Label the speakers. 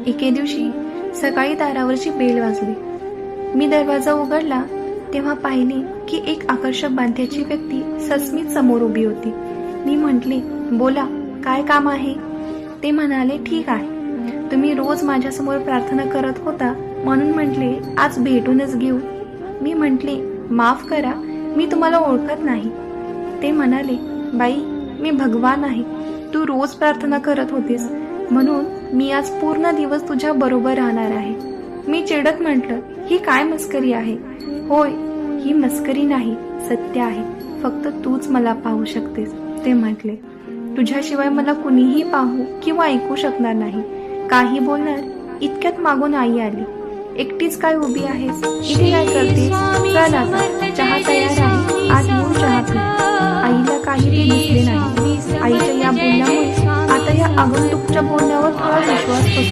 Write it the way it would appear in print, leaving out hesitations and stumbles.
Speaker 1: एके दिवशी सकाळी दारावरची बेल वाजली. मी दरवाजा उघडला तेव्हा पाहिले की एक आकर्षक बांध्याची व्यक्ती सस्मित समोर उभी होती. मी म्हटले, बोला, काय काम आहे? ते म्हणाले, ठीक आहे, तुम्ही रोज माझ्यासमोर प्रार्थना करत होता म्हणून म्हटले आज भेटूनच घेऊ. मी म्हटले, माफ करा, मी तुम्हाला ओळखत नाही. ते म्हणाले, बाई, मी भगवान आहे. तू रोज प्रार्थना करत होतीस म्हणून मी आज पूर्ण दिवस तुझ्या बरोबर राहणार आहे. मी चिडत म्हटलं, ही काय मस्करी आहे? होय, ही मस्करी नाही, सत्य आहे. फक्त तूच मला पाहू शकतेस. ते म्हटले, तुझ्याशिवाय मला कुणीही पाहू किंवा ऐकू शकणार नाही. काही बोलणार इतक्यात मागून आई आली. एकटीच काय उभी आहेस? इथे काय करतेस? चल आता, चहा तयार आहे, आज येऊन चहा पी. आईला काही ते दिसले नाही. आईच्या या बोलण्यामुळे आता या आगंतुकच्या बोलण्यावर थोडा विश्वास बसला.